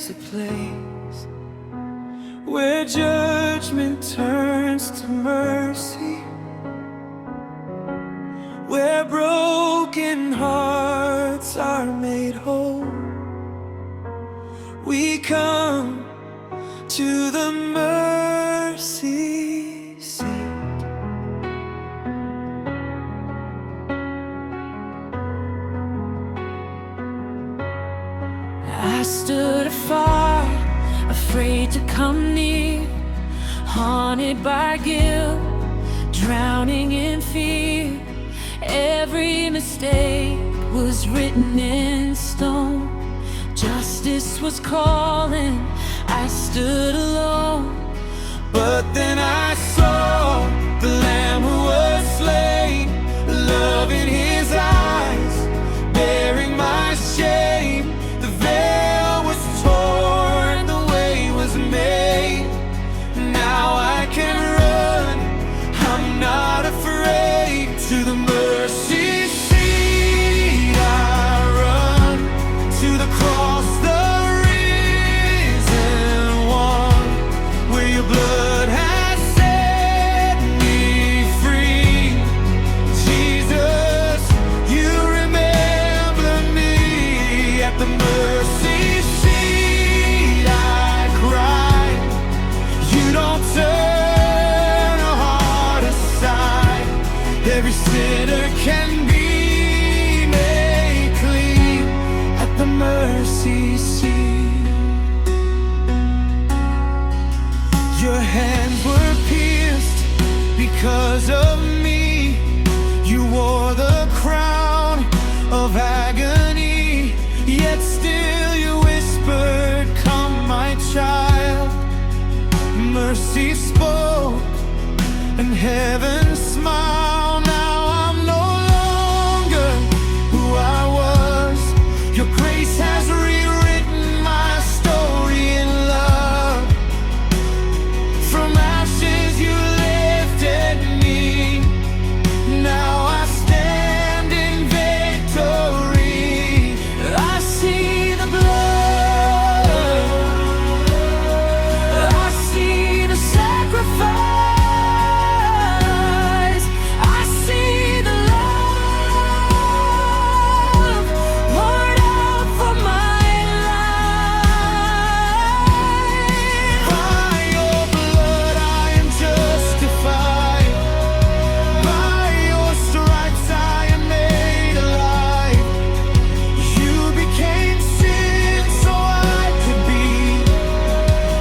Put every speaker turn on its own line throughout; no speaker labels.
is a place where judgment turns to mercy, where broken hearts are made whole. We come to the mercy seat. I stood afar, afraid to come near, haunted by guilt, drowning in fear. Every mistake was written in stone. Justice was calling, I stood alone. But then I saw the Lamb who was slain, love in his eyes, bearing my shame. The veil was torn, the way was made. Now I can run, I'm not afraid. To the mercy seat I run, to the cross, the risen one, where your blood has set me free. Jesus, you remember me. At the mercy seat I cry, you don't turn a heart aside. Every sinner can be made clean at the mercy seat. Your hands were pierced because of me. You wore the crown of agony, yet still you whispered, "Come, my child." Mercy spoke and heaven smiled. Now I'm no longer who I was. Your grace has rewritten my story in love. From ashes you lifted me. Now I stand in victory. I see the blood, I see the sacrifice, I see the love poured out for my life. By your blood I am justified, by your stripes I am made alive. You became sin so I could be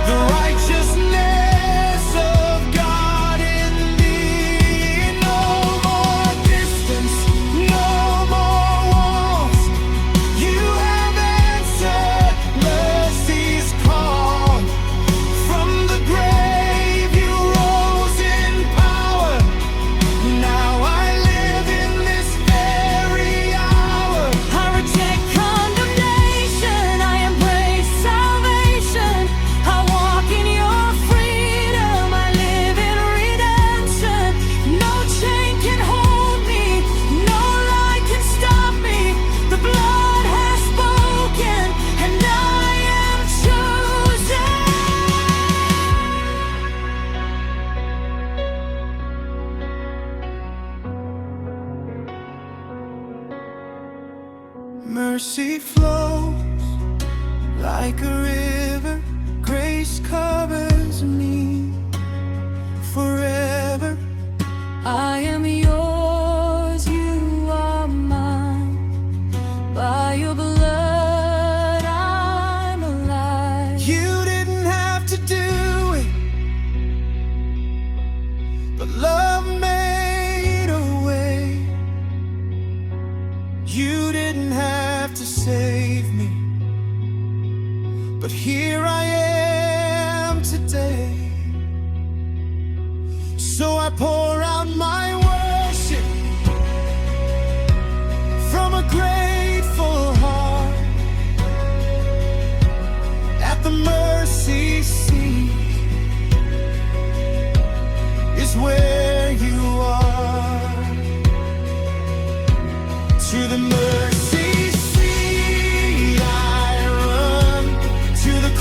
the righteousness of God in me. No more distance, no more walls. You have answered mercy's call. From the grave you rose in power. Now I live in this very hour. I reject condemnation, I embrace salvation. I walk in your freedom, I live in redemption. No chain can hold me, no lie can stop me. The blood has spoken and I am chosen. Mercy flows like a river, grace covers me forever. I am yours, you are mine. By your blood I'm alive. You didn't have to do it, but love made a way. You didn't have to save me, but here I am today. So I pour out my worship from a grateful heart at the mercy seat is where you are. To the mercy seat I run, to the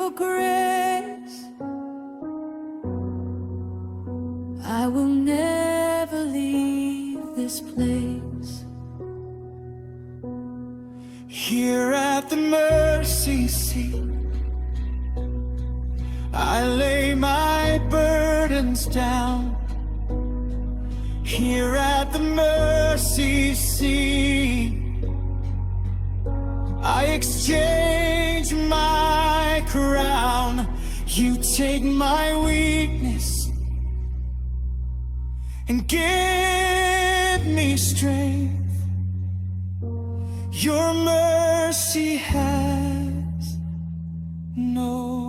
your grace, I will never leave this place. Here at the mercy seat, I lay my burdens down. Here at the mercy seat, I exchange my crown. You take my weakness and give me strength. Your mercy has no